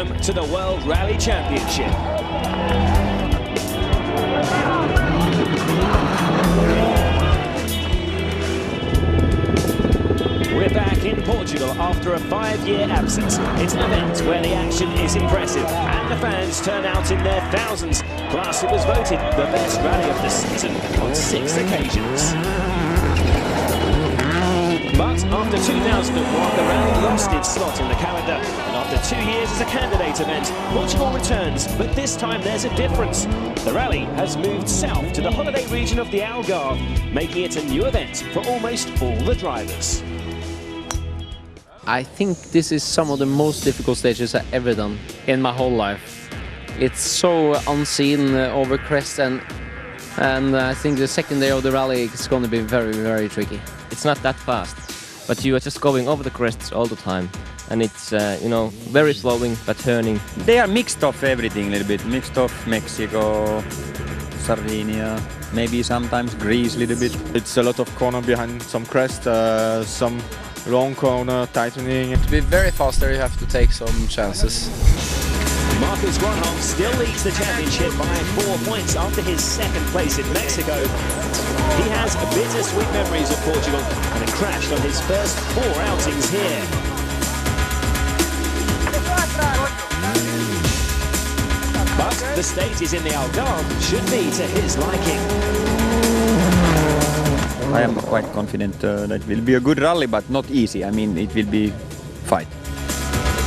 Welcome to the World Rally Championship. We're back in Portugal after a 5-year absence. It's an event where the action is impressive and the fans turn out in their thousands. Plus, it was voted the best rally of the season on 6 occasions. But after 2001, the rally lost its slot in the calendar. And after 2 years as a candidate event, Portugal returns. But this time there's a difference. The rally has moved south to the holiday region of the Algarve, making it a new event for almost all the drivers. I think this is some of the most difficult stages I've ever done in my whole life. It's so unseen over crest, and I think the second day of the rally is going to be very, very tricky. It's not that fast, but you are just going over the crests all the time, and it's you know, very flowing but turning. They are mixed of everything a little bit, mixed of Mexico, Sardinia, maybe sometimes Greece a little bit. It's a lot of corner behind some crest, some long corner tightening. To be very fast there you have to take some chances. Marcus Gronholm still leads the championship by 4 points after his second place in Mexico. He has bittersweet memories of Portugal and it crashed on his first 4 outings here. But the stages in the Algarve should be to his liking. I am quite confident that it will be a good rally, but not easy. I mean, it will be fight.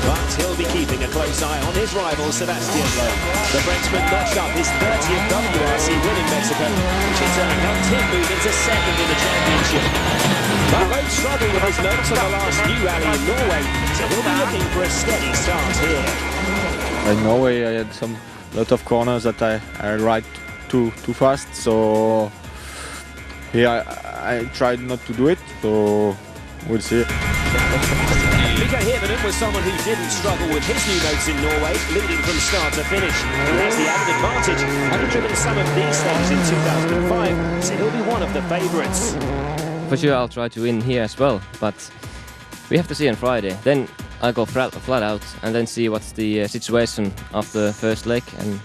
But he'll be keeping a close eye on his rival, Sebastian Loeb. The Frenchman notched up his 30th WRC win in Mexico, which in turn helped him move into second in the championship. But Loeb struggled with his notes on the last new rally in Norway, so he'll be looking for a steady start here. In Norway I had some lot of corners that I ride too fast, so here I tried not to do it, so we'll see. Mikko Hirvonen was someone who didn't struggle with his new notes in Norway, leading from start to finish. He has the added advantage, having driven some of these stages in 2005, so he'll be one of the favourites. For sure I'll try to win here as well, but we have to see on Friday. Then I'll go flat out and then see what's the situation after the first leg, and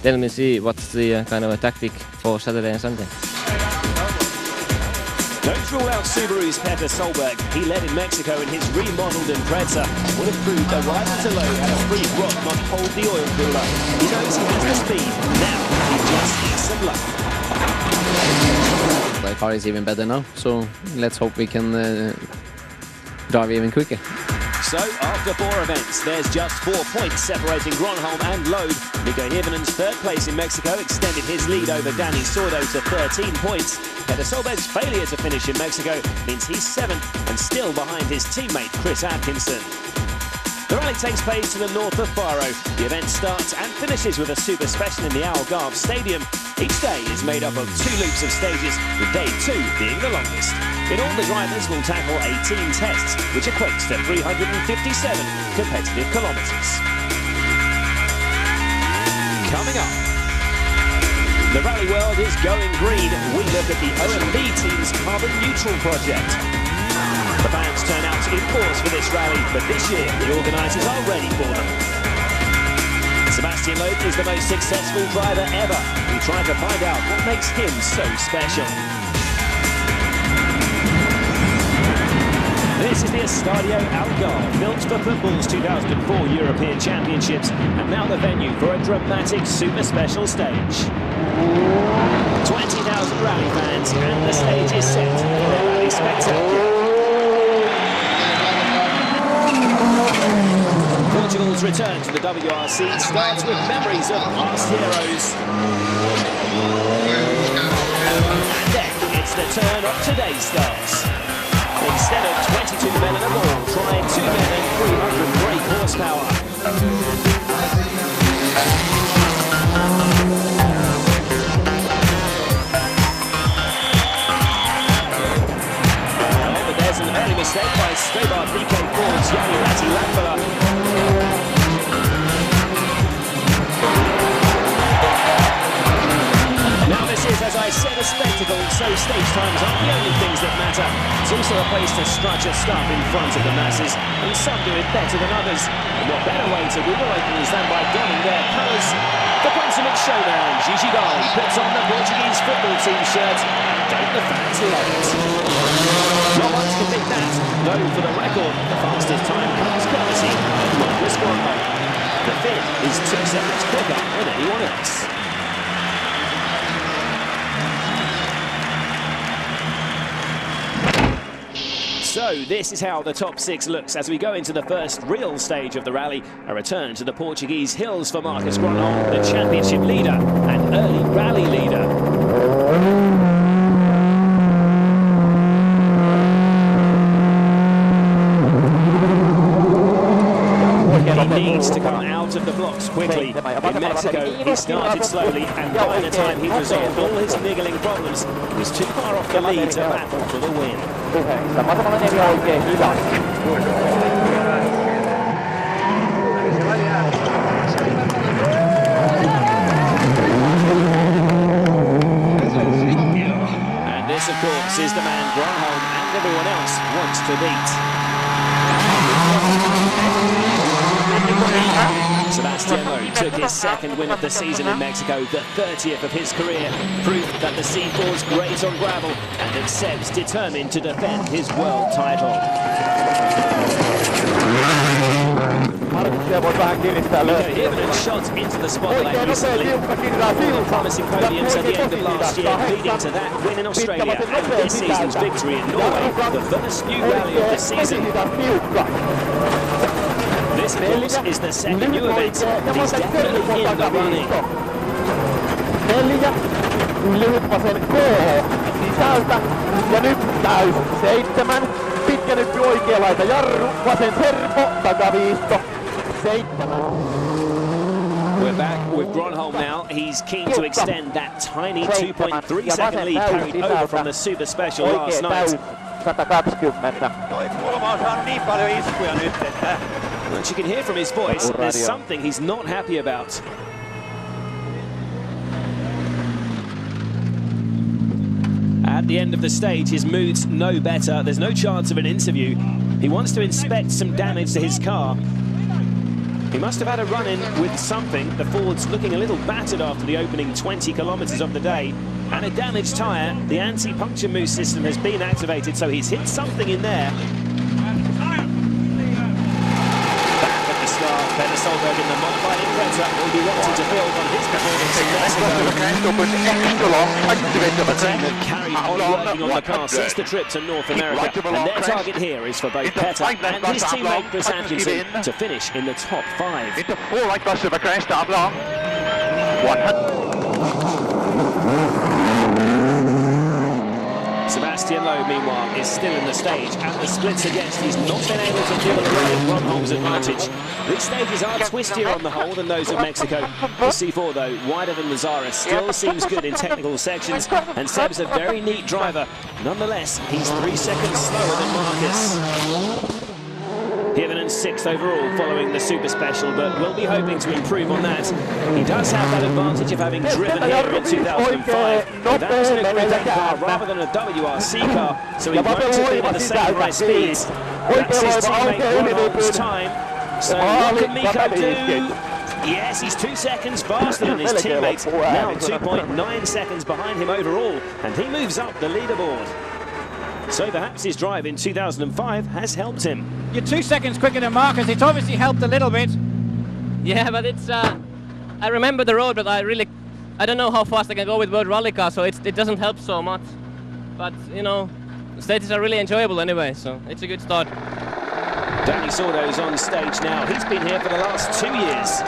then we'll see what's the kind of a tactic for Saturday and Sunday. Don't rule out Subaru's Peter Solberg. He led in Mexico in his remodeled Impreza. Would have proved a rival to Loeb had a free rock not hold the oil cooler. He knows he has the speed. Now he just needs some luck. The car is even better now, so let's hope we can drive even quicker. So, after 4 events, there's just 4 points separating Gronholm and Loeb. Mikko Hirvonen's third place in Mexico extended his lead over Danny Sordo to 13 points. Peter Solberg's failure to finish in Mexico means he's 7th and still behind his teammate Chris Atkinson. The rally takes place to the north of Faro. The event starts and finishes with a super special in the Algarve Stadium. Each day is made up of 2 loops of stages, with day 2 being the longest. In all, the drivers will tackle 18 tests, which equates to 357 competitive kilometres. Coming up, the rally world is going green. We look at the OMB team's carbon neutral project. The fans turn out in force for this rally, but this year the organisers are ready for them. Sebastian Loeb is the most successful driver ever. We try to find out what makes him so special. This is the Estadio Algarve, built for football's 2004 European Championships, and now the venue for a dramatic super special stage. 20,000 rally fans, and the stage is set for a rally spectacular. Portugal's return to the WRC starts with memories of past heroes. And then it's the turn of today's stars. Instead of 22 men and a ball, try 2 men and 300 brake horsepower. Oh, but there's an early mistake by Stobar BK Ford's Jari-Matti Latvala. Now this is, as I said the spectacle, so stage times aren't the only things that matter. It's also a place to strut your stuff in front of the masses, and some do it better than others. And what better way to win the openers than by donning their colours? The consummate showman, Gigi Gali, puts on the Portuguese football team shirt, and don't the fans love it? Not much to beat that, though for the record, the fastest time comes courtesy of Marcus Grönholm. The Finn is 2 seconds quicker than anyone else. So this is how the top 6 looks as we go into the first real stage of the rally. A return to the Portuguese hills for Marcus Grönholm, the championship leader and early rally leader. He needs to come out of the blocks quickly. In Mexico, he started slowly, and by the time he resolved all his niggling problems, he was too far off the lead to battle for the win. And this, of course, is the man Grönholm and everyone else wants to beat. Sebastian Loeb took his second win of the season in Mexico, the 30th of his career, proof that the C4's great on gravel and that Seb's determined to defend his world title. Hirvonen shot into the spotlight recently. Promising podiums at the end of last year, leading to that win in Australia and this season's victory in Norway, the first new rally of the season. This, of course, is the second new event. He's definitely in the running. Lyhyt vasen KH sisältä ja nyt täys 7. Pitkä nyppy oikea laita jarru, vasen servo, takaviisto 7. We're back with Grönholm now. He's keen to extend that tiny 2.3 second lead carried over from the Super Special last night. 120. Toi kulma on saanut niin paljon iskuja nyt, että... As you can hear from his voice, there's something he's not happy about. At the end of the stage, his mood's no better. There's no chance of an interview. He wants to inspect some damage to his car. He must have had a run-in with something. The Ford's looking a little battered after the opening 20 kilometres of the day. And a damaged tyre. The anti-puncture mousse system has been activated, so he's hit something in there. Peter Solberg in the modified Impreza will be wanting to build on his performance in Mexico. The team have carried on working on the car since the trip to North America, and their target here is for both Peter and his teammate Chris Atkinson to finish in the top 5. Sebastian Loeb, meanwhile, is still in the stage. At the splits against, he's not been able to nibble away at Grönholm's advantage. These stages are twistier on the whole than those of Mexico. The C4, though, wider than the Zara, still seems good in technical sections, and Seb's a very neat driver. Nonetheless, he's 3 seconds slower than Marcus. Hirvonen 6th overall following the Super Special, but will be hoping to improve on that. He does have that advantage of having driven here in 2005. That was an agreed car rather than a WRC car, so he won't have been at the same high speeds. That's his teammate Grönholm's time. So what can Mikko do? Yes, he's 2 seconds faster than his teammate, now 2.9 seconds behind him overall, and he moves up the leaderboard. So perhaps his drive in 2005 has helped him. You're 2 seconds quicker than Marcus. It's obviously helped a little bit. Yeah, but it's... I remember the road, but I don't know how fast I can go with World Rally car, so it doesn't help so much. But, you know, the stages are really enjoyable anyway, so it's a good start. Danny Sordo's on stage now. He's been here for the last 2 years.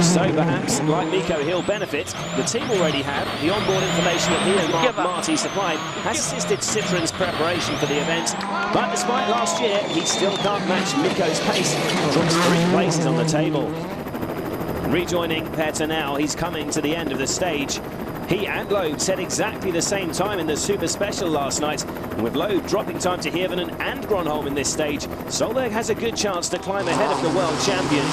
So perhaps, like Mikko, he'll benefit. The team already have. The onboard information that he and Mark Marty supplied has assisted Citroen's preparation for the event. But despite last year, he still can't match Mikko's pace. Drops 3 places on the table. Rejoining Peter now, he's coming to the end of the stage. He and Loeb set exactly the same time in the Super Special last night. And with Loeb dropping time to Hirvonen and Grönholm in this stage, Solberg has a good chance to climb ahead of the world champion.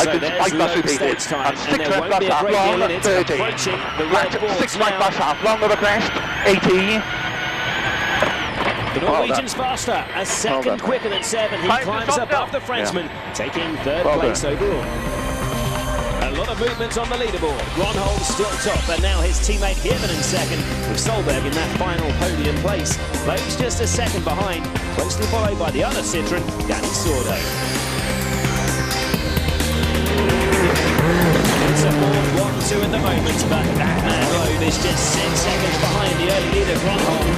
So there's low stage time, and there won't be a great deal in it. Approaching the red boards 6 now. last half, long of the crest, 18. The Norwegian's faster, a second quicker than Seb, and he climbs above the Frenchman, taking third place overall. A lot of movements on the leaderboard. Gronholm still top, and now his teammate Hirvonen second, with Solberg in that final podium place. Lowe's just a second behind, closely followed by the other Citroen, Danny Sordo. It's a 4-1-2 at the moment, but that man Loeb is just 6 seconds behind the early leader, Gronholm.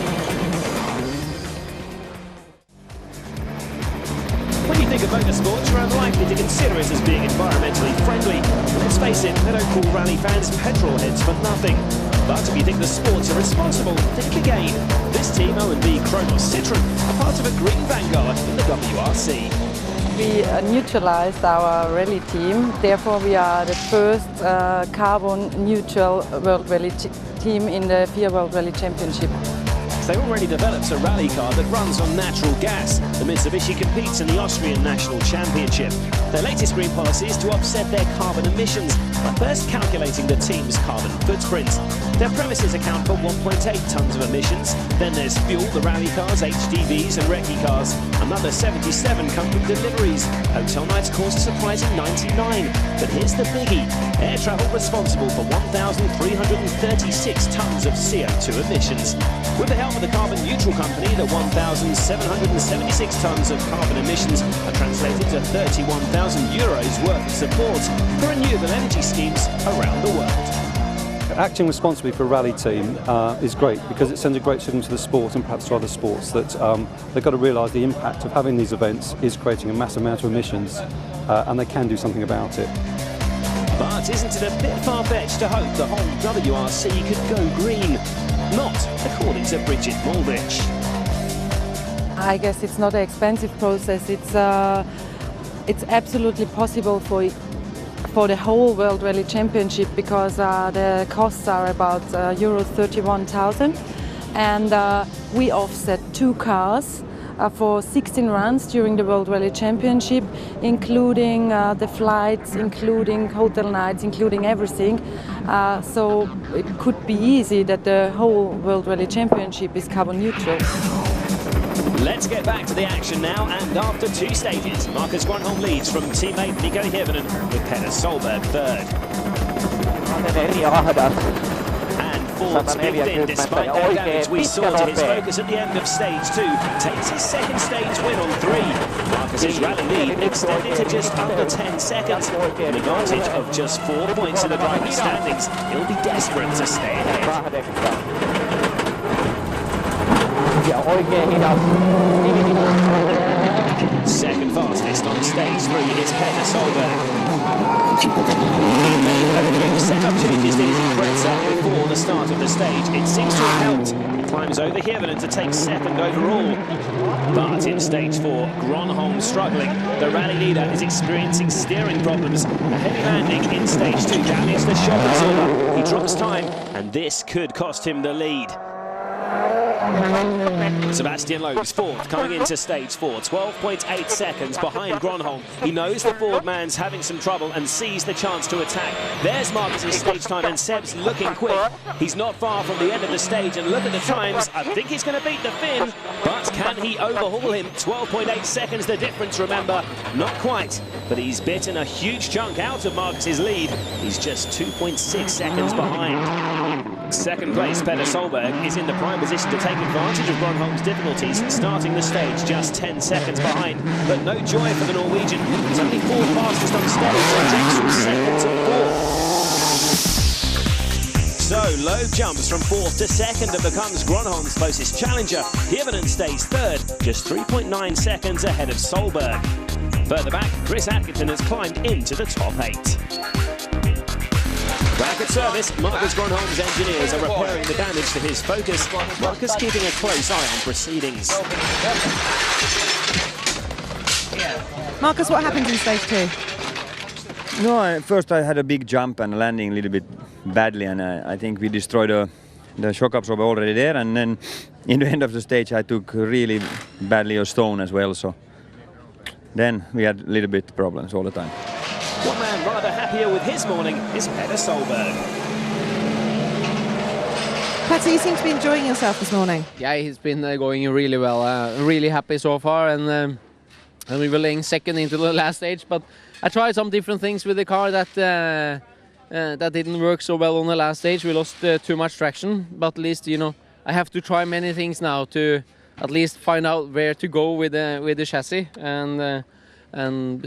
When you think of motorsports, you're unlikely to consider it as being environmentally friendly. Let's face it, they don't call rally fans petrol heads for nothing. But if you think the sports are responsible, think again. This team, O&B Kronos Citroen, are part of a green vanguard in the WRC. We neutralized our rally team, therefore we are the first carbon neutral World Rally team in the FIA World Rally Championship. They already developed a rally car that runs on natural gas. The Mitsubishi competes in the Austrian National Championship. Their latest green policy is to offset their carbon emissions by first calculating the team's carbon footprint. Their premises account for 1.8 tonnes of emissions. Then there's fuel, the rally cars, HDVs and recce cars. Another 77 come from deliveries. Hotel nights cost a surprising 99. But here's the biggie. Air travel responsible for 1,336 tonnes of CO2 emissions. With the help of the carbon neutral company, the 1,776 tonnes of carbon emissions are translated to €31,000 worth of support for renewable energy schemes around the world. Acting responsibly for a rally team is great because it sends a great signal to the sport and perhaps to other sports that they've got to realise the impact of having these events is creating a massive amount of emissions and they can do something about it. But isn't it a bit far-fetched to hope the whole WRC could go green? Not according to Bridget Mulrich. I guess it's not an expensive process. It's absolutely possible for the whole World Rally Championship because the costs are about Euro 31,000, and we offset 2 cars for 16 runs during the World Rally Championship, including the flights, including hotel nights, including everything. So it could be easy that the whole World Rally Championship is carbon neutral. Let's get back to the action now, and after 2 stages, Marcus Gronholm leads from teammate Nico Hirvonen with Petter Solberg third. And Ford's moved in despite the damage we saw to his focus at the end of stage 2. Takes his second stage win on 3. Marcus's rally lead extended to just under 10 seconds. An advantage of just 4 points in the drivers' standings. He'll be desperate to stay ahead. Second fastest on stage 3 is Petter Solberg. Set up changes to his Fretzer before the start of the stage. It seems to have helped. He climbs over Hirvonen to take second overall. But in stage 4, Gronholm struggling. The rally leader is experiencing steering problems. A heavy landing in stage 2 damaged the shock absorber. He drops time, and this could cost him the lead. Sebastian Loeb's fourth, coming into stage 4, 12.8 seconds behind Gronholm. He knows the Ford man's having some trouble and sees the chance to attack. There's Marcus's stage time, and Seb's looking quick. He's not far from the end of the stage, and look at the times. I think he's going to beat the Finn, but can he overhaul him? 12.8 seconds the difference, remember. Not quite, but he's bitten a huge chunk out of Marcus's lead. He's just 2.6 seconds behind. Second place, Petter Solberg, is in the prime position to take advantage of Gronholm's difficulties, starting the stage just 10 seconds behind. But no joy for the Norwegian. He's only 4th fastest on stage and jumps from 2nd to 4th. So Loeb jumps from 4th to 2nd and becomes Gronholm's closest challenger. Hirvonen stays 3rd, just 3.9 seconds ahead of Solberg. Further back, Chris Atkinson has climbed into the top 8. Back at service, Marcus Gronholm's engineers are repairing the damage to his Focus. Marcus keeping a close eye on proceedings. Marcus, what happened in stage 2? No, first I had a big jump and landing a little bit badly, and I think we destroyed the shock absorber already there, and then in the end of the stage I took really badly a stone as well, so then we had a little bit problems all the time. One man rather happier with his morning is Petter Solberg. Petter, you seem to be enjoying yourself this morning. Yeah, he's been going really well. Really happy so far, and we were laying second into the last stage. But I tried some different things with the car that didn't work so well on the last stage. We lost too much traction, but at least, you know, I have to try many things now to at least find out where to go with the chassis, and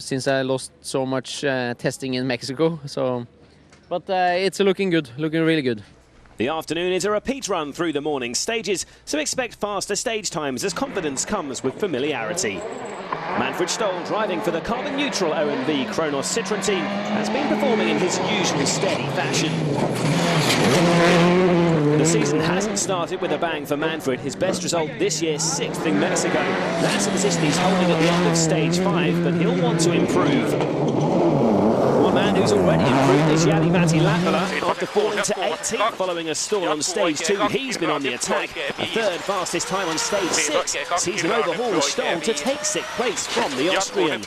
since I lost so much testing in Mexico, so but it's looking good, looking really good. The afternoon is a repeat run through the morning stages, so expect faster stage times as confidence comes with familiarity. Manfred Stoll, driving for the carbon-neutral OMV Kronos Citroën team, has been performing in his usual steady fashion. The season hasn't started with a bang for Manfred. His best result this year, 6th in Mexico. That's a position he's holding at the end of stage 5, but he'll want to improve. One man who's already improved is Jari-Matti Latvala. After falling to 18th following a stall on stage 2, he's been on the attack. A third fastest time on stage 6 sees him overhaul Stoll to take 6th place from the Austrian.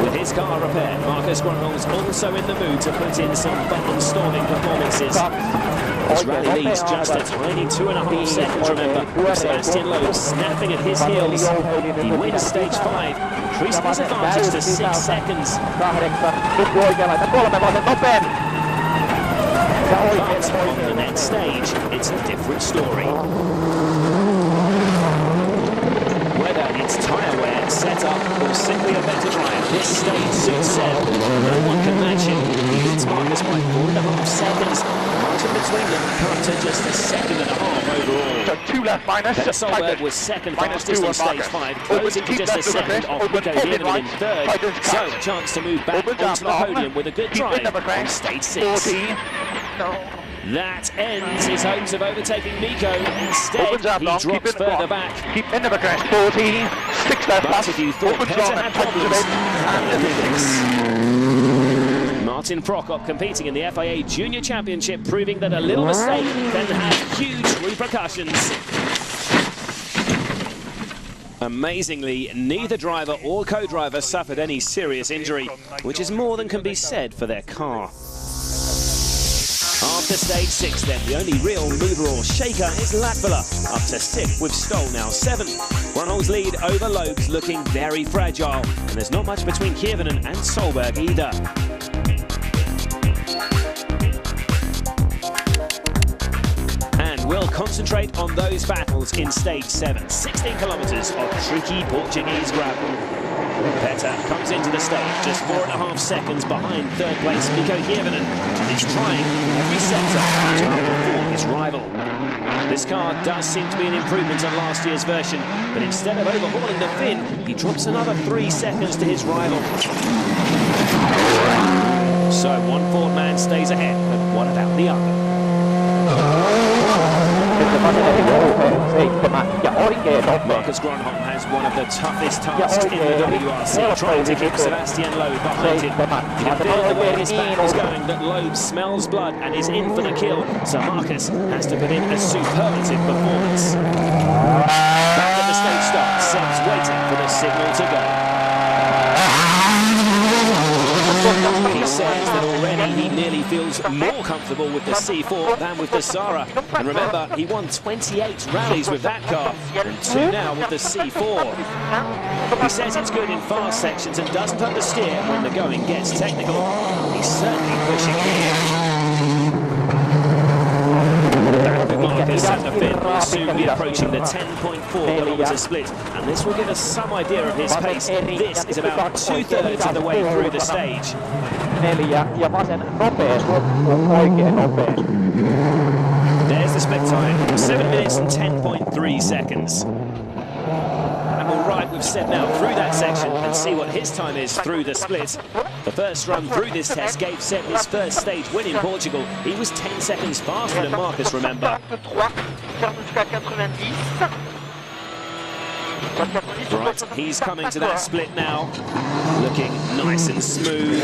With his car repaired, Marcus Grönholm's also in the mood to put in some barnstorming performances. His rally leads just a tiny 2.5 seconds, remember, with Sebastian Loeb snapping at his heels. He wins stage 5, increasing his advantage to 6 seconds. But on the next stage, it's a different story. Whether it's tyre wear, setup, or simply a better drive, this stage suits Seb. No one can match him. He leads Marcus by 4.5 seconds. Martin between them cut to just a 1.5 seconds overall. So 2 left minus. Petter Solberg was second fastest on stage 5, closing to just a second off Nico Hiervinen in third. So a chance to move back onto the podium with a good drive on stage 6. That ends his hopes of overtaking Nico. Instead, he drops further back. Keep in the crest, 14, 6 left. But if you thought Petter had problems, Martin Prokop competing in the FIA Junior Championship, proving that a little mistake can have huge repercussions. Amazingly, neither driver or co-driver suffered any serious injury, which is more than can be said for their car. After stage 6 then, the only real mover or shaker is Latvala, up to 6th with Stoll now 7th. Grönholm's lead over Loeb's looking very fragile, and there's not much between Hiervinen and Solberg either. And we'll concentrate on those battles in stage 7, 16 kilometres of tricky Portuguese gravel. Petter comes into the stage just 4.5 seconds behind third place Nico Hiervinen, and he's trying every sector to outperform his rival. This car does seem to be an improvement on last year's version, but instead of overhauling the Finn, he drops another 3 seconds to his rival. So one Ford man stays ahead, but what about the other? Marcus Grönholm has one of the toughest tasks in the WRC, trying to keep Sebastian Loeb behind him. You can feel the way his back is going that Loeb smells blood and is in for the kill, so Marcus has to put in a superlative performance. Back at the stage start, Seb's waiting for the signal to go. He says that already he nearly feels more comfortable with the C4 than with the Sara. And remember, he won 28 rallies with that car, and 2 now with the C4. He says it's good in fast sections and doesn't understeer when the going gets technical. He's certainly pushing here. Marcus and the Finn will soon be approaching the 10.4 kilometre split, and this will give us some idea of his pace. This is about 2/3 of the way through the stage. There's the split time, 7 minutes and 10.3 seconds. And we'll ride with Seb now through that section and see what his time is through the split. The first run through this test gave Seb his first stage win in Portugal. He was 10 seconds faster than Marcus, remember. Right, he's coming to that split now. looking nice and smooth.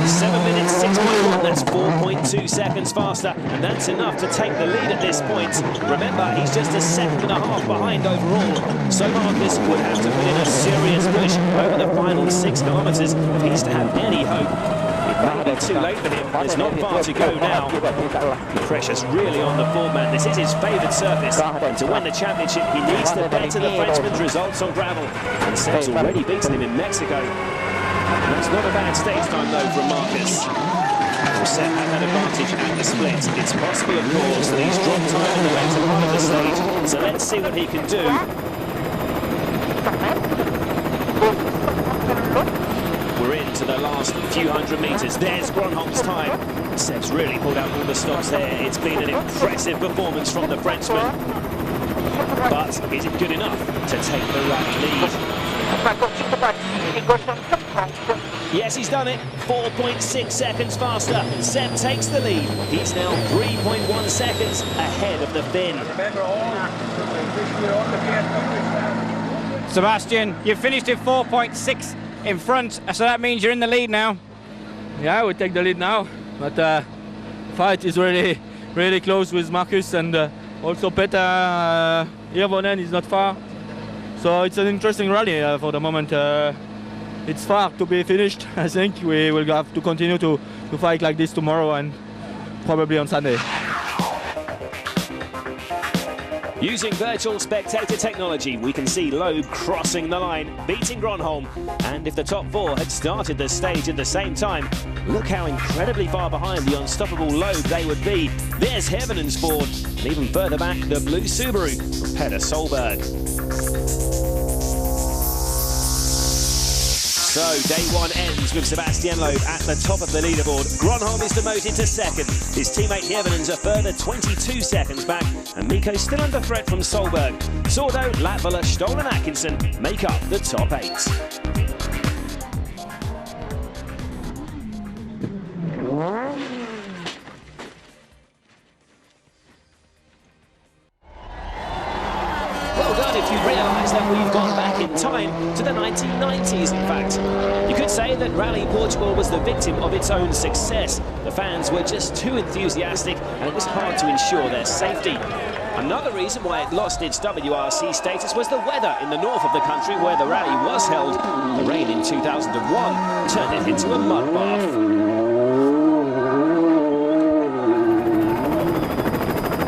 7 minutes, 6.1, that's 4.2 seconds faster, and that's enough to take the lead at this point. Remember, he's just a second and a half behind overall, so Marcus would have to put in a serious push over the final 6 kilometres if he's to have any hope. It may be too late for him, there's not far to go now. The pressure's really on the Ford man. This is his favoured surface, and to win the championship he needs to better the Frenchman's results on gravel, and Seb's already beaten him in Mexico. That's not a bad stage time though from Marcus. Seb had that advantage at the split. It's possible, of course, that he's dropped time in the later part of the stage, so let's see what he can do. We're into the last few hundred metres. There's Gronholm's time. Seb's really pulled out all the stops there. It's been an impressive performance from the Frenchman. But is it good enough to take the rally lead? Yes, he's done it. 4.6 seconds faster. Seb takes the lead. He's now 3.1 seconds ahead of the Finn. Sebastian, you finished at 4.6 in front, so that means you're in the lead now. Yeah, we take the lead now, but fight is really, really close with Marcus, and also Peter Hirvonen is not far. So it's an interesting rally for the moment. It's far to be finished. I think we will have to continue to fight like this tomorrow and probably on Sunday. Using virtual spectator technology, we can see Loeb crossing the line, beating Gronholm. And if the top 4 had started the stage at the same time, look how incredibly far behind the unstoppable Loeb they would be. There's Hirvonen's Ford, and even further back, the blue Subaru from Petter Solberg. So, day 1 ends with Sebastian Loeb at the top of the leaderboard. Gronholm is demoted to second. His teammate Hirvonen's a further 22 seconds back, and Mikko's still under threat from Solberg. Sordo, Latvala, Stoll and Atkinson make up the top 8. Well done if you realise that we've gone back in time to the 1990s, in fact. You could say that Rally Portugal was the victim of its own success. The fans were just too enthusiastic and it was hard to ensure their safety. Another reason why it lost its WRC status was the weather in the north of the country where the rally was held. The rain in 2001 turned it into a mud bath.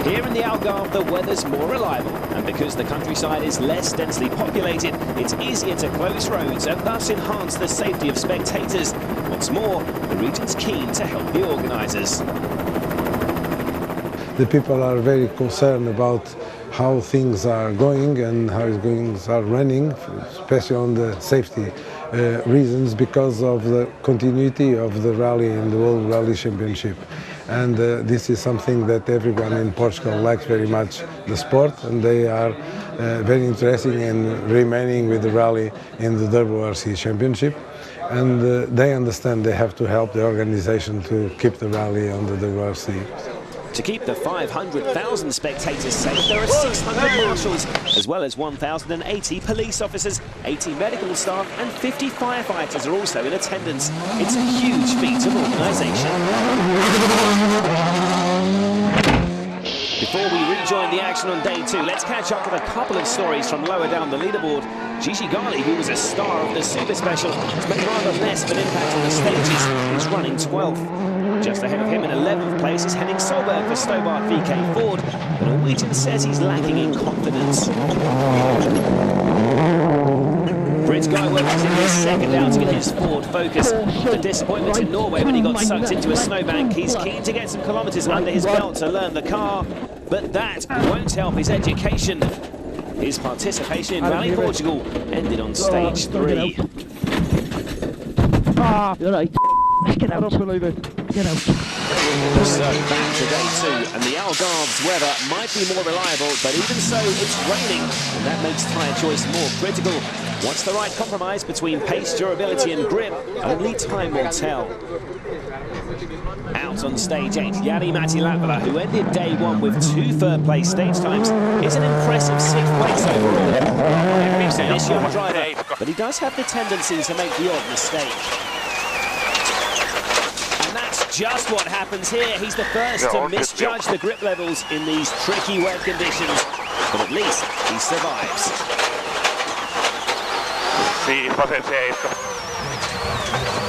Here in the Algarve, the weather's more reliable, and because the countryside is less densely populated, it's easier to close roads and thus enhance the safety of spectators. What's more, the region's keen to help the organisers. The people are very concerned about how things are going and how things are running, especially on the safety reasons because of the continuity of the rally in the World Rally Championship. And this is something that everyone in Portugal likes very much, the sport, and they are very interested in remaining with the rally in the WRC Championship. And they understand they have to help the organization to keep the rally on the WRC. To keep the 500,000 spectators safe, there are 600 marshals, as well as 1,080 police officers, 80 medical staff and 50 firefighters are also in attendance. It's a huge feat of organisation. Before we rejoin the action on day 2, let's catch up with a couple of stories from lower down the leaderboard. Gigi Gali, who was a star of the Super Special, has made rather less of an impact on the stages. He's running 12th. Just ahead of him in 11th place is Henning Solberg for Stobart VK Ford. The Norwegian says he's lacking in confidence. Fritz Guyworth is in his second outing in his Ford Focus. The disappointment in Norway when he got sucked into a snowbank. He's keen to get some kilometres under his belt to learn the car, but that won't help his education. His participation in Rally Portugal ended on stage 3. You're right. Get out. I don't believe it. Get out. So back to day 2, and the Algarve's weather might be more reliable, but even so, it's raining, and that makes tyre choice more critical. What's the right compromise between pace, durability and grip? Only time will tell. Out on stage 8, Jari-Matti Latvala, who ended day 1 with 2 third-place stage times, is an impressive 6th place overall. He's an young driver, but he does have the tendency to make the odd mistake. And that's just what happens here. He's the first to misjudge the grip levels in these tricky wet conditions, but at least he survives.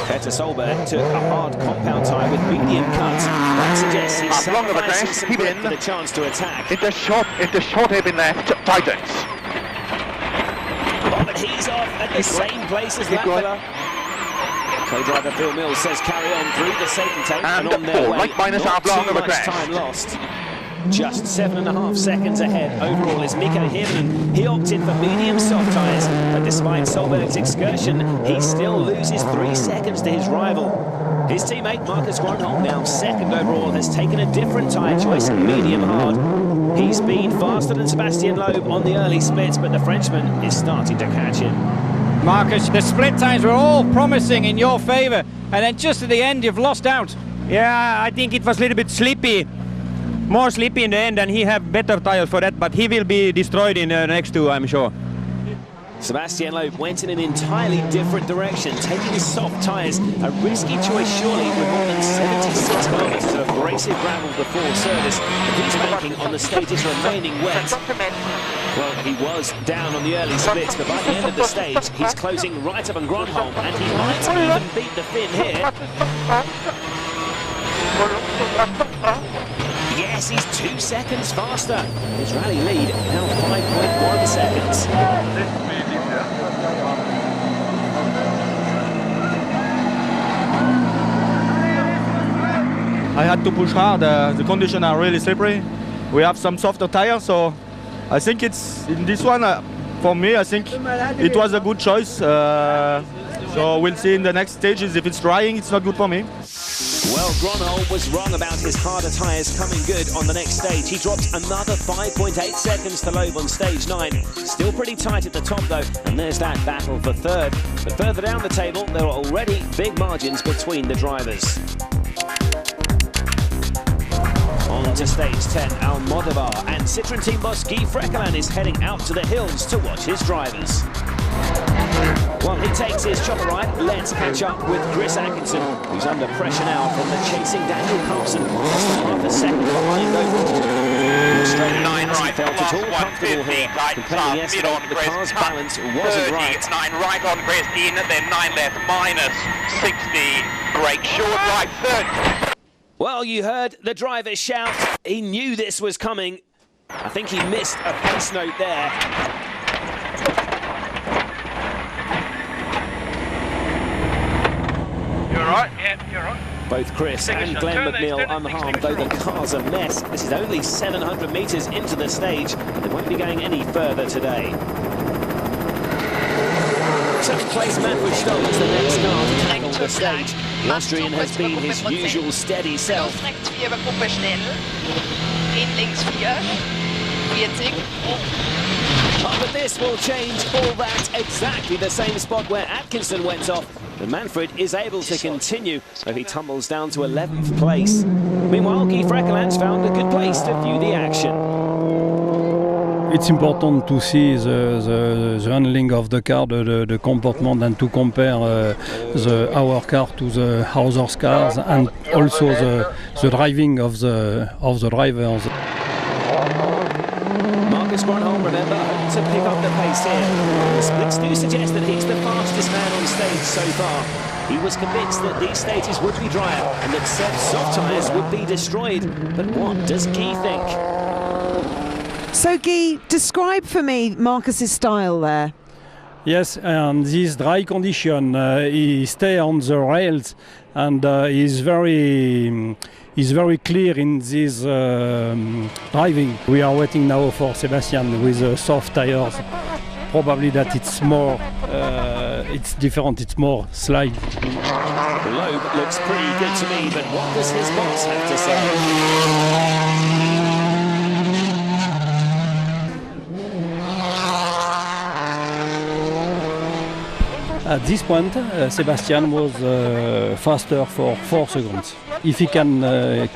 Petter Solberg took a hard compound tyre with medium cuts. That suggests he's sacrificing some grip for the chance to attack. Into short heavy left, tightens. Oh, but he's off at the same place as Latvala. Co-driver Phil Mills says carry on through the safety tank and on their way. Not too much time lost. Just 7.5 seconds ahead. Overall is Mikko Hirvonen. He opted for medium soft tyres, but despite Solberg's excursion, he still loses 3 seconds to his rival. His teammate Marcus Grönholm, now 2nd overall, has taken a different tyre choice, medium hard. He's been faster than Sebastian Loeb on the early splits, but the Frenchman is starting to catch him. Marcus, the split times were all promising in your favour, and then just at the end you've lost out. Yeah, I think it was a little bit slippy. More slippy in the end, and he have better tires for that, but he will be destroyed in the next 2, I'm sure. Sebastian Loeb went in an entirely different direction, taking soft tyres. A risky choice surely, with more than 76 kilometres of abrasive gravel before service that he's making on the stages remaining wet. Well, he was down on the early splits, but by the end of the stage, he's closing right up on Grönholm, and he might even beat the Finn here. Yes, he's 2 seconds faster. His rally lead now 5.1 seconds. I had to push hard. The conditions are really slippery. We have some softer tires, so I think it's in this one. For me, I think it was a good choice. So we'll see in the next stages. If it's drying, it's not good for me. Well, Grönholm was wrong about his harder tyres coming good on the next stage. He dropped another 5.8 seconds to Loeb on stage 9. Still pretty tight at the top though, and there's that battle for 3rd. But further down the table, there are already big margins between the drivers. On to stage 10, Almodovar, and Citroën team boss Guy Frekkeland is heading out to the hills to watch his drivers. While he takes his chopper ride, let's catch up with Chris Atkinson, who's under pressure now from the chasing Daniel Carlson, just half a second behind overall. The Australian hasn't felt at all comfortable here, complaining yesterday the car's balance wasn't right. 9 right on Christine, then 9 left, minus 60, brake short right, 30. Well, you heard the driver shout. He knew this was coming. I think he missed a pace note there. Right, yeah, you're right. Both Chris and Glenn McNeil unharmed, though the car's a mess. This is only 700 metres into the stage. They won't be going any further today. 7th place Manfred Stoll is the next car to tackle the stage. The Austrian has been his usual steady self. But this will change all that. Exactly the same spot where Atkinson went off. But Manfred is able to continue, though he tumbles down to 11th place. Meanwhile, Guy Frekkeland's found a good place to view the action. It's important to see the handling of the car, the comportment, and to compare our car to the other cars, and also the driving of the drivers. Marcus Grönholm, remember, hoping to pick up the pace here. The splits do suggest that he's the fastest man on stage so far. He was convinced that these stages would be drier and that Seb's soft tyres would be destroyed. But what does Guy think? So Guy, describe for me Marcus's style there. Yes, and this dry condition, he stay on the rails, and he's very clear in this driving. We are waiting now for Sebastian with soft tires. Probably that it's more, it's different, it's more slide. Loeb looks pretty good to me, but what does his boss have to say? At this point, Sebastian was faster for 4 seconds. If he can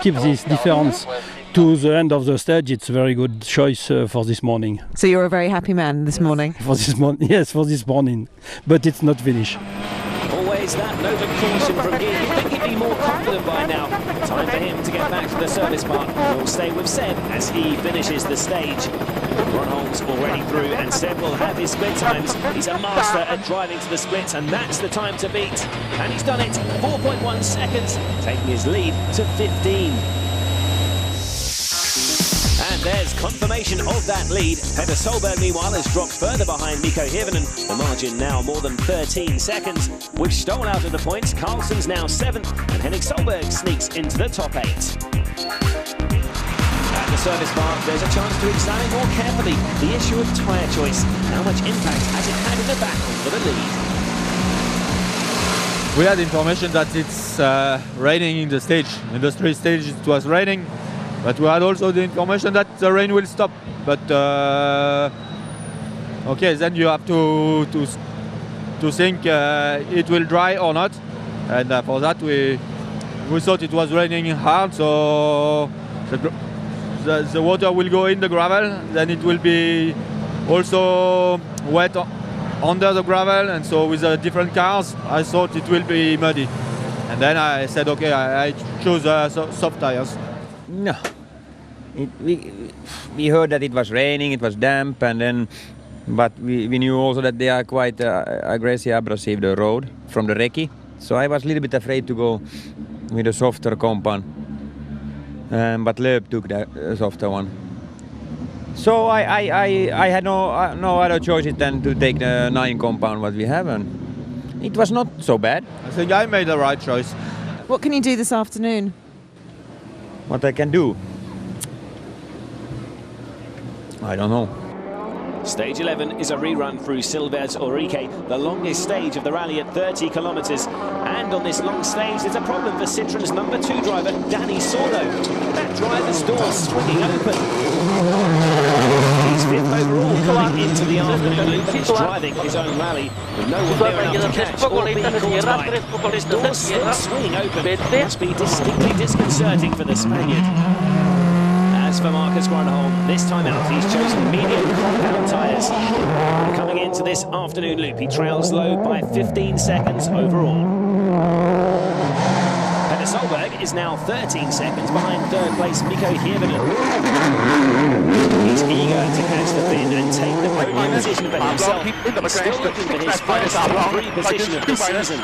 keep this difference to the end of the stage, it's a very good choice for this morning. So you're a very happy man this morning? For this morning, yes, for this morning. But it's not finished. Always that note of caution from Guy. You'd think he'd be more confident by now. Time for him to get back to the service park. We'll stay with Seb as he finishes the stage. Gronholm's already through, and Seb will have his split times. He's a master at driving to the splits, and that's the time to beat. And he's done it, 4.1 seconds, taking his lead to 15. And there's confirmation of that lead. Petter Solberg, meanwhile, has dropped further behind Mikko Hirvonen. The margin now more than 13 seconds. With Stoll out of the points, Carlsen's now 7th, and Henrik Solberg sneaks into the top 8. At the service park, there's a chance to examine more carefully the issue of tyre choice. How much impact has it had in the battle for the lead? We had information that it's raining in the stage. In the 3 stages it was raining. But we had also the information that the rain will stop. But okay, then you have to think it will dry or not. And for that we thought it was raining hard, so the water will go in the gravel. Then it will be also wet under the gravel, and so with the different cars, I thought it will be muddy. And then I said, okay, I chose soft tires. No. We heard that it was raining, it was damp, and then, but we knew also that they are quite aggressive, abrasive, the road from the recce. So I was a little bit afraid to go with a softer compound. But Loeb took the softer one. So I had no other choices than to take the 9 compound what we have, and it was not so bad. I think I made the right choice. What can you do this afternoon? What I can do? I don't know. Stage 11 is a rerun through Silvers Orique, the longest stage of the rally at 30 kilometres. And on this long stage, there's a problem for Citroen's number 2 driver, Danny Sordo. That driver's door swinging open. He's 5th overall coming into the afternoon loop. He's driving his own rally with no one near enough to catch or be caught by. His door still swinging open. Must be distinctly disconcerting for the Spaniard. As for Marcus Gronholm, this time out he's chosen medium compound tyres. Coming into this afternoon loop, he trails Loeb by 15 seconds overall. Petter Solberg is now 13 seconds behind 3rd place Mikko Hirvonen. He's eager to catch the fin and take the podium position for himself. He's still looking for his first top 3 position of the season.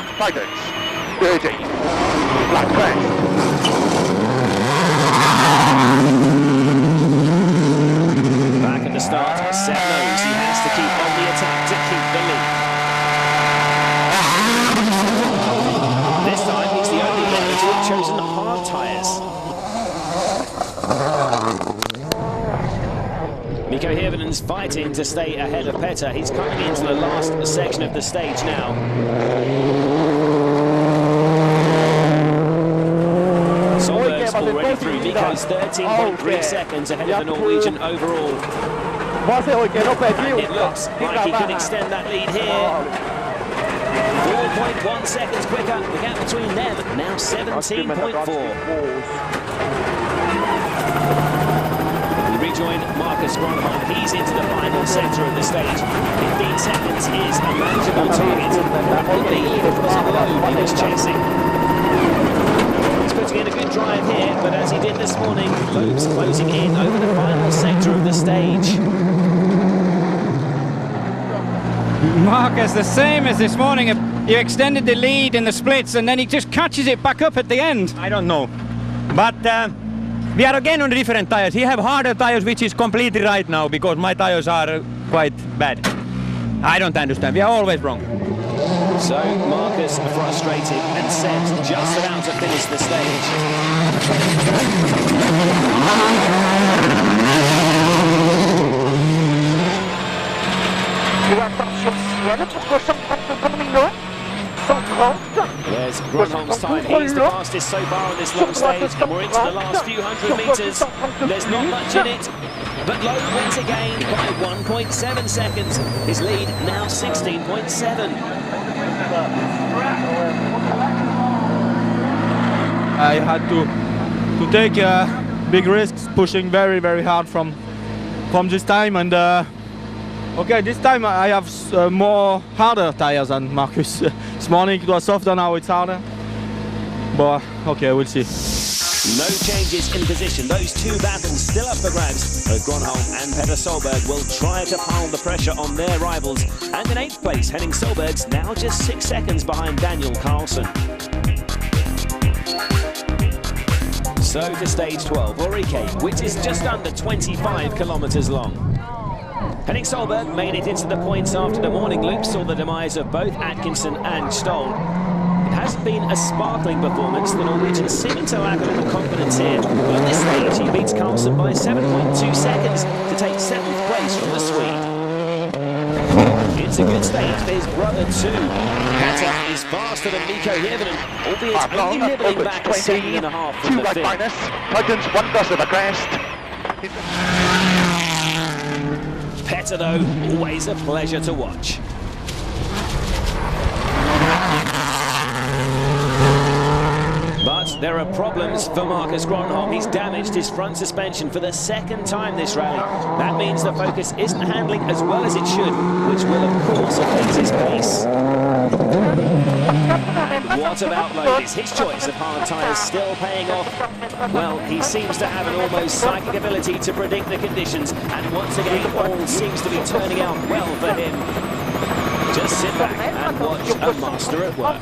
Back at the start, Seb knows he has to keep on the attack to keep the lead. This time, he's the only member to have chosen hard tyres. Mikko Hirvonen's fighting to stay ahead of Petter. He's coming into the last section of the stage now. Solberg's already through Mikko's 13.3 seconds ahead of the Norwegian overall. And it looks like he could extend that lead here. 4.1 seconds quicker, the gap between them now 17.4. We rejoin Marcus Gronholm. He's into the final sector of the stage. 15 seconds is a manageable target. I believe it was a Loeb he was chasing. He's putting in a good drive here, but as he did this morning, Loeb's closing in over the final sector of the stage. Marcus, the same as this morning. You extended the lead in the splits and then he just catches it back up at the end. I don't know. But we are again on different tires. He have harder tires, which is completely right now because my tires are quite bad. I don't understand. We are always wrong. So Marcus frustrated and Seb's just about to finish the stage. There's Gronholm's time. He's the fastest so far on this long stage, and we're into the last few hundred metres. There's not much in it, but Loeb wins again by 1.7 seconds. His lead now 16.7. I had to take big risks, pushing very hard from this time, and okay, this time I have more harder tires than Marcus. This morning it was softer, now it's harder, but okay, we'll see. No changes in position. Those two battles still up for grabs. Both Gronholm and Petter Solberg will try to pile the pressure on their rivals. And in 8th place, Henning Solberg's now just 6 seconds behind Daniel Carlson. So to stage 12, Orique, which is just under 25 kilometres long. Henning Solberg made it into the points after the morning loop, saw the demise of both Atkinson and Stoll. It hasn't been a sparkling performance, the Norwegian seeming to lack a little confidence here. But on this stage, he beats Carlson by 7.2 seconds to take 7th place from the Swede. It's a good stage for his brother too. Petter is faster than Mikko Hirvonen, albeit only nibbling back a second and a half from the fifth. Huggins 1 does of the crest. Petter though, always a pleasure to watch. But there are problems for Marcus Gronholm. He's damaged his front suspension for the 2nd time this rally. That means the Focus isn't handling as well as it should, which will of course affect his pace. And what about Load? Is his choice of hard tyres still paying off? Well, he seems to have an almost psychic ability to predict the conditions, and once again all seems to be turning out well for him. Just sit back and watch a master at work.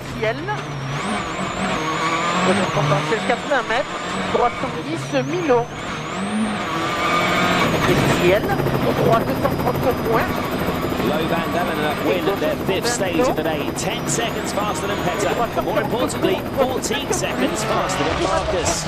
Potentiel 80 mètres, 310 Milo. Ciel, 330 points. Low Van Dalen win their 5th stage of the day, 10 seconds faster than Petter, more importantly 14 seconds faster than Marcus.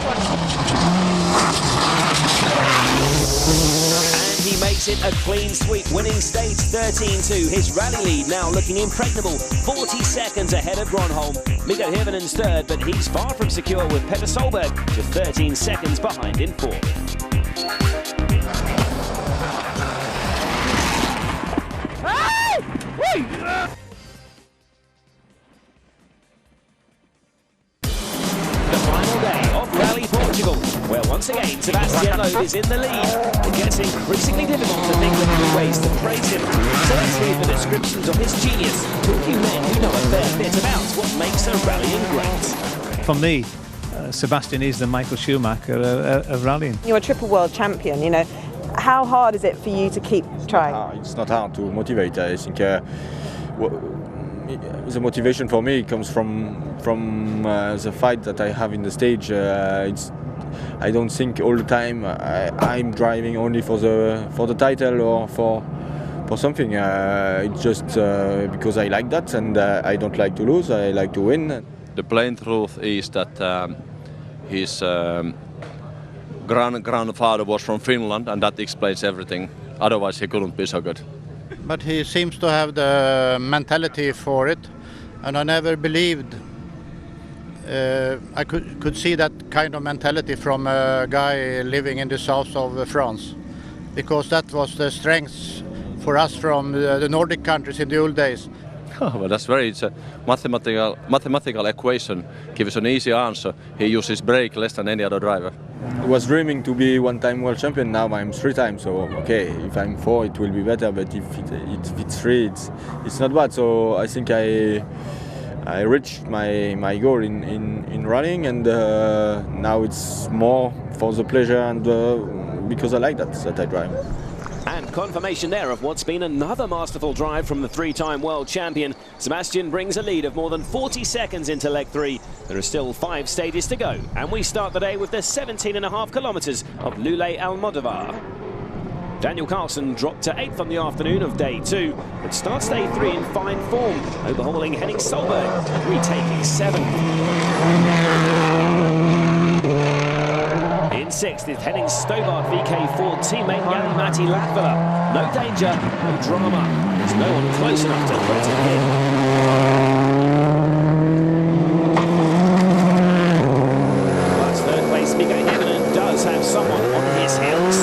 And he makes it a clean sweep, winning stage 13-2. His rally lead now looking impregnable, 40 seconds ahead of Gronholm. Mikko Hirvonen's 3rd, but he's far from secure with Petter Solberg just 13 seconds behind in 4th. The final day of Rally Portugal, where once again Sebastian Loeb is in the lead. It gets increasingly difficult to think of good ways to praise him. So let's hear the descriptions of his genius, talking men who know a fair bit about what makes a rallying great. For me, Sebastian is the Michael Schumacher of rallying. You're a triple world champion, you know. How hard is it for you to keep trying? It's not hard to motivate. I think the motivation for me comes from the fight that I have in the stage. I don't think all the time I'm driving only for the title or for something. It's just because I like that, and I don't like to lose. I like to win. The plain truth is that his grandfather was from Finland, and that explains everything. Otherwise, he couldn't be so good. But he seems to have the mentality for it, and I never believed I could see that kind of mentality from a guy living in the south of France, because that was the strength for us from the Nordic countries in the old days. Oh, well, that's it's a mathematical equation gives an easy answer. He uses brake less than any other driver. I was dreaming to be one-time world champion. Now I'm 3 times. So okay, if I'm 4, it will be better. But if it's 3, it's not bad. So I think I reached my goal in running, and now it's more for the pleasure and because I like that I drive. And confirmation there of what's been another masterful drive from the 3-time world champion. Sebastian brings a lead of more than 40 seconds into leg 3. There are still 5 stages to go, and we start the day with the 17.5 kilometres of Lule Almodovar. Daniel Carlson dropped to 8th on the afternoon of day 2, but starts day 3 in fine form, overhauling Henning Solberg, retaking 7th. In 6th is Henning Stobart VK4 teammate Jan-Matti Latvala. No danger, no drama. There's no one close enough to threaten him. But 3rd place Mikko Hirvonen does have someone on his heels.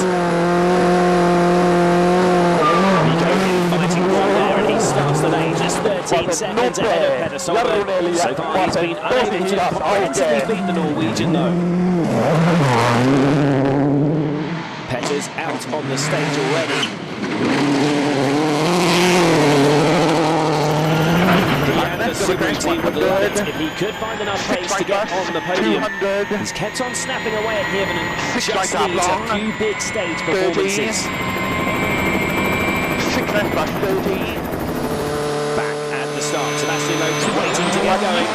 Mikko fighting right there, and he starts the day just 13 seconds ahead of Petter Solberg. So far he's been unable to comprehensively beat the Norwegian though. Petter's out on the stage already. The Subaru team would love it if he could find enough pace to get on the podium. He's kept on snapping away at Hirvonen, just needs a few big stage performances. Back at the start, Sebastian Loeb waiting to get going.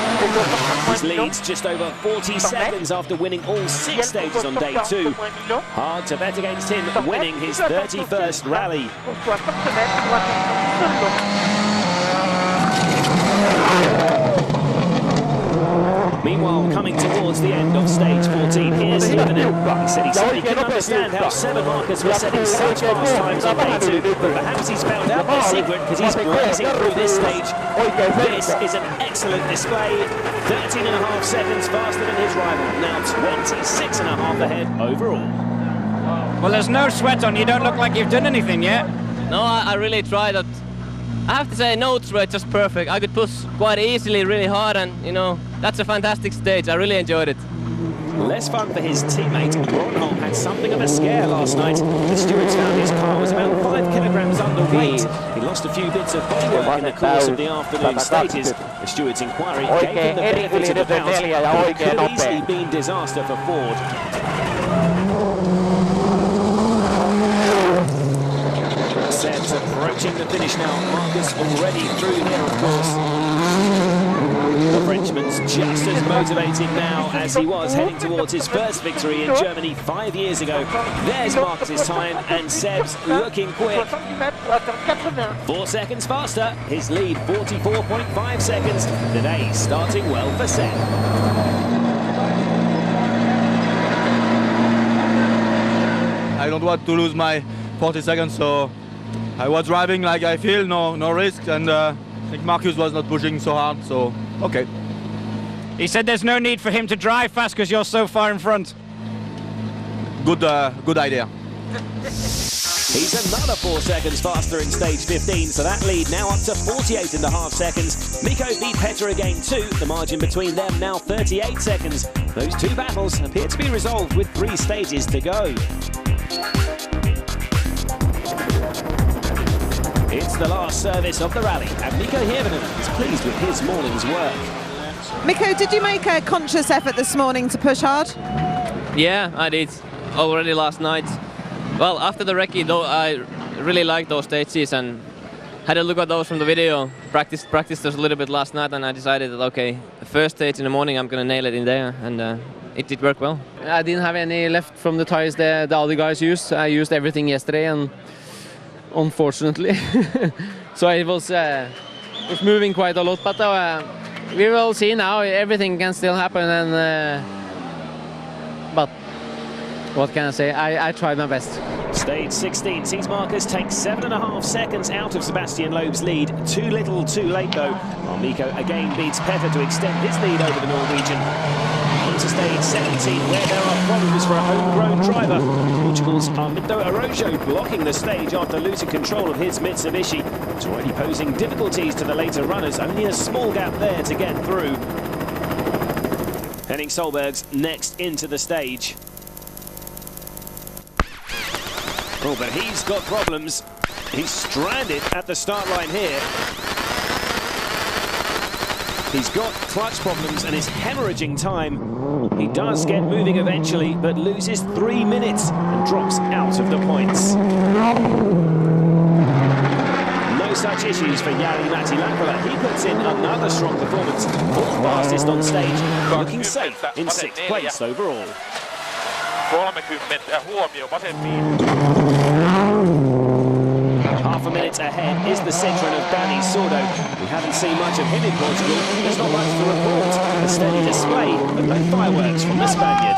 His leads just over 40 seconds after winning all 6 stages on day 2. Hard to bet against him winning his 31st rally. Meanwhile, coming towards the end of stage 14, here's Hirvonen. He said he simply couldn't understand how Seb Marcus were setting such fast times on day 2, but perhaps he's found out their secret because he's blazing through this stage. This is an excellent display. 13.5 seconds faster than his rival, now 26.5 ahead overall. Well, there's no sweat on you, don't look like you've done anything yet. No, I really tried that. I have to say, notes were just perfect. I could push quite easily, really hard, and you know, that's a fantastic stage. I really enjoyed it. Less fun for his teammate. Gronholm had something of a scare last night. The stewards found his car was about 5 kilograms underweight. He lost a few bits of bodywork in the course of the afternoon stages. The stewards' inquiry gave him the benefit of the doubt, but it could have easily been disaster for Ford. Seb's approaching the finish now. Marcus already through here, of course. The Frenchman's just as motivated now as he was heading towards his first victory in Germany 5 years ago. There's Marcus's time, and Seb's looking quick. 4 seconds faster. His lead 44.5 seconds. The day starting well for Seb. I don't want to lose my 40 seconds, so I was driving like I feel, no risk, and I think Marcus was not pushing so hard, so okay. He said there's no need for him to drive fast because you're so far in front. Good idea. He's another 4 seconds faster in stage 15, so that lead now up to 48.5 seconds. Mikko beat Petter again too, the margin between them now 38 seconds. Those two battles appear to be resolved with 3 stages to go. It's the last service of the rally, and Mikko Hirvonen is pleased with his morning's work. Mikko, did you make a conscious effort this morning to push hard? Yeah, I did. Already last night. Well, after the recce, though, I really liked those stages and had a look at those from the video. Practiced those a little bit last night, and I decided that, okay, the first stage in the morning, I'm going to nail it in there, and it did work well. I didn't have any left from the tires the other guys used. I used everything yesterday, and unfortunately. So it was moving quite a lot, but we will see now. Everything can still happen, and but what can I say? I tried my best. Stage 16 sees Marcus take 7.5 seconds out of Sebastian Loeb's lead. Too little, too late though. While Mikko again beats Petter to extend his lead over the Norwegian. On to stage 17, where there are problems for a homegrown driver. Portugal's Armindo Araújo blocking the stage after losing control of his Mitsubishi. It's already posing difficulties to the later runners. Only a small gap there to get through. Henning Solberg's next into the stage. Oh, but he's got problems. He's stranded at the start line here. He's got clutch problems and is hemorrhaging time. He does get moving eventually, but loses 3 minutes and drops out of the points. No such issues for Jari-Matti Lankala. He puts in another strong performance. 4th fastest on stage, looking safe in 6th place overall. 30 huomio vasemmiin. Half a minute ahead is the Citroen of Danny Sordo. We haven't seen much of him in Portugal. There's not much to report. A steady display, but no fireworks from the Spaniard.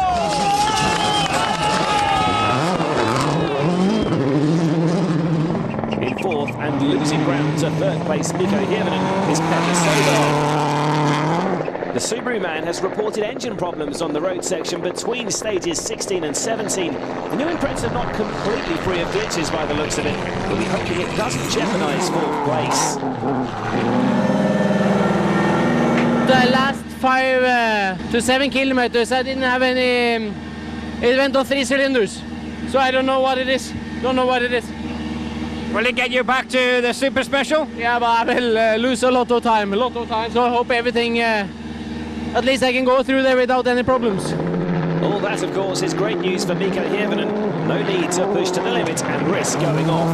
In 4th and losing ground to 3rd place, Mikko Hirvonen is Petter Solberg. The Subaru man has reported engine problems on the road section between stages 16 and 17. The new imprints are not completely free of glitches by the looks of it, but we're hoping it doesn't jeopardise 4th place. The last 5 to 7 kilometers, I didn't have any. It went on 3 cylinders, so I don't know what it is. Will it get you back to the super special? Yeah, but I will lose a lot of time. So I hope everything. At least I can go through there without any problems. All that, of course, is great news for Mikko Hirvonen. No need to push to the limit and risk going off.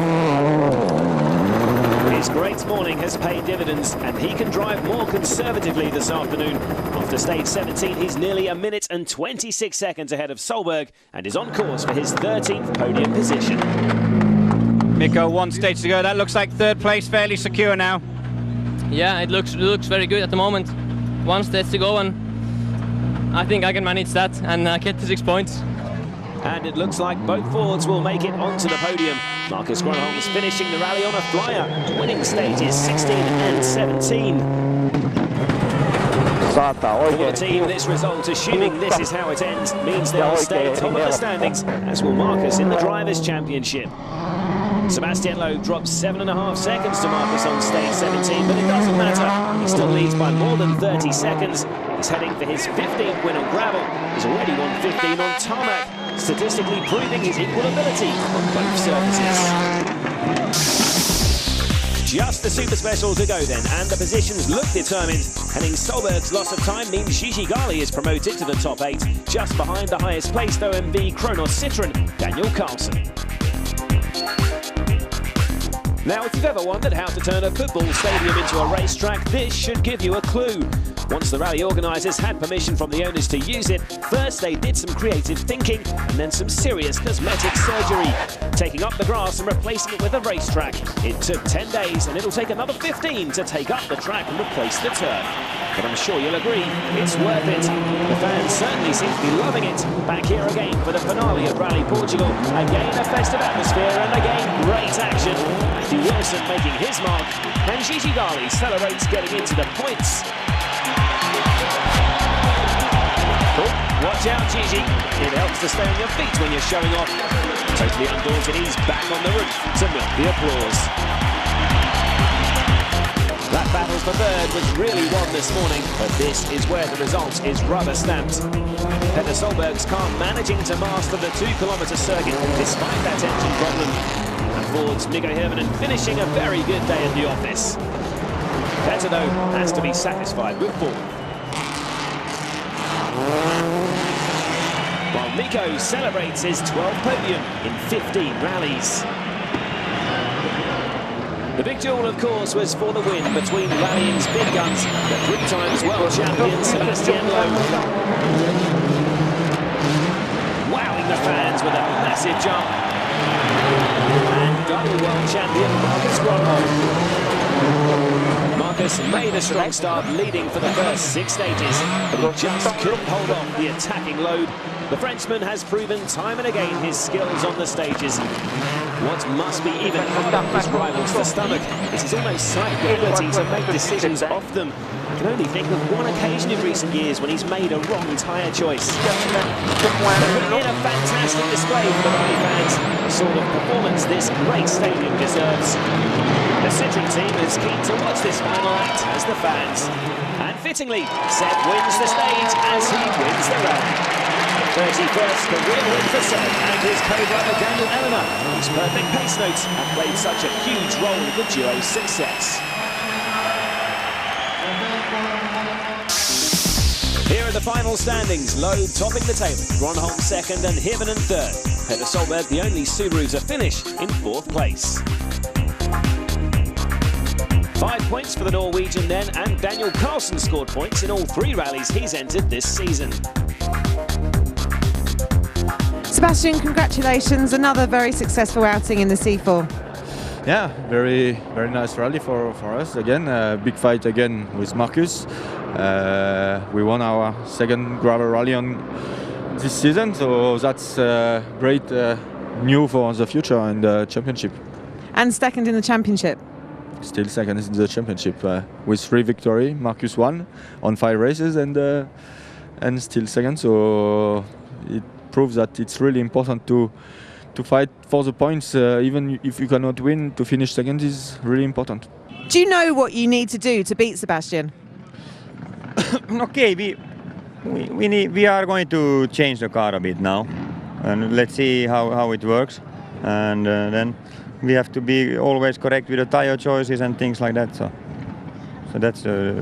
His great morning has paid dividends, and he can drive more conservatively this afternoon. After stage 17, he's nearly 1 minute and 26 seconds ahead of Solberg and is on course for his 13th podium position. Mikko, 1 stage to go. That looks like 3rd place, fairly secure now. Yeah, it looks very good at the moment. 1 stage to go, and I think I can manage that and get the 6 points. And it looks like both Fords will make it onto the podium. Marcus Gronholm is finishing the rally on a flyer, winning stages 16 and 17. For the team, this result, assuming this is how it ends, means they'll stay top of the standings, as will Marcus in the Drivers' Championship. Sebastian Loeb drops 7.5 seconds to Marcus on stage 17, but it doesn't matter. He still leads by more than 30 seconds. He's heading for his 15th win on gravel. He's already won 15 on tarmac, statistically proving his equal ability on both surfaces. Just the super special to go then, and the positions look determined. Henning Solberg's loss of time means Gigi Gali is promoted to the top 8, just behind the highest placed OMV Kronos Citroën, Daniel Carlsen. Now, if you've ever wondered how to turn a football stadium into a racetrack, this should give you a clue. Once the rally organisers had permission from the owners to use it, first they did some creative thinking and then some serious cosmetic surgery, taking up the grass and replacing it with a racetrack. It took 10 days and it'll take another 15 to take up the track and replace the turf. But I'm sure you'll agree, it's worth it. The fans certainly seem to be loving it. Back here again for the finale of Rally Portugal. Again a festive atmosphere and again great action. Matthew Wilson making his mark, and Gigi Gali celebrates getting into the points. Oh, watch out, Gigi. It helps to stay on your feet when you're showing off. Totally undaunted, he's back on the roof to milk the applause. That battle for third was really won this morning, but this is where the result is rubber stamped. Petter Solberg's car managing to master the 2-kilometre circuit despite that engine problem. And Ford's Mikko Hirvonen finishing a very good day at the office. Petter, though, has to be satisfied with 4th. While Mikko celebrates his 12th podium in 15 rallies. The big duel, of course, was for the win between rallying's big guns, the 3-times world champion Sebastian Loeb. Wowing the fans with a massive jump. And double world champion Marcus Gronholm. Marcus made a strong start, leading for the first 6 stages, but he just couldn't hold off the attacking Loeb. The Frenchman has proven time and again his skills on the stages. What must be even harder for his rivals to stomach is his almost psychic ability to make decisions off them. I can only think of one occasion in recent years when he's made a wrong tyre choice. Putting in a fantastic display for the rally fans, the sort of performance this great stadium deserves. The Citroën team is keen to watch this final act as the fans. And fittingly, Seb wins the stage as he wins the rally. 31st career win for Seb and his co-driver Daniel Eleanor, whose perfect pace notes have played such a huge role in the duo's success. Here are the final standings. Loeb topping the table, Gronholm 2nd and Hirvonen 3rd. Petter Solberg the only Subaru to finish in 4th place. 5 points for the Norwegian then, and Daniel Carlsen scored points in all 3 rallies he's entered this season. Sebastian, congratulations. Another very successful outing in the C4. Yeah, very nice rally for us again. Big fight again with Marcus. We won our 2nd gravel rally on this season, so that's great news for the future in the championship. And 2nd in the championship. Still 2nd in the championship with 3 victories. Marcus won on 5 races and still 2nd. So it proves that it's really important to fight for the points, even if you cannot win. To finish 2nd is really important. Do you know what you need to do to beat Sebastian? Okay, we are going to change the car a bit now, and let's see how it works, and then we have to be always correct with the tire choices and things like that. So that's the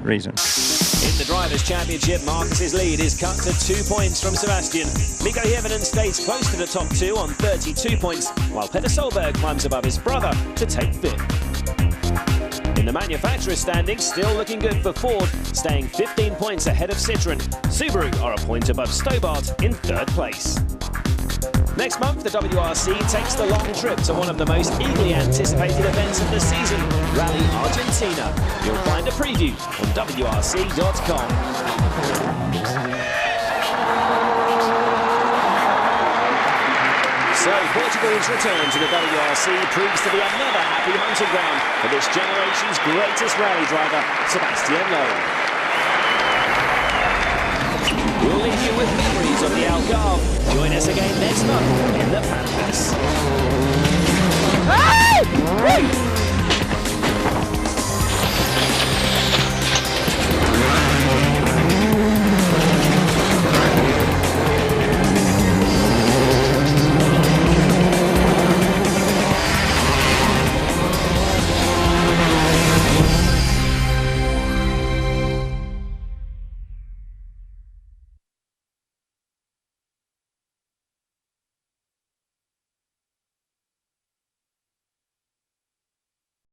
reason. In the Drivers' Championship, Marcus's lead is cut to 2 points from Sebastian. Mikko Hirvonen stays close to the top two on 32 points, while Petter Solberg climbs above his brother to take fifth. In the manufacturer's standings, still looking good for Ford, staying 15 points ahead of Citroën. Subaru are a point above Stobart in third place. Next month, the WRC takes the long trip to one of the most eagerly anticipated events of the season, Rally Argentina. You'll find a preview on WRC.com. So Portugal's return to the WRC proves to be another happy hunting ground for this generation's greatest rally driver, Sebastian Loeb. We'll leave you with memories of the Algarve. Join us again next month in the Pampas.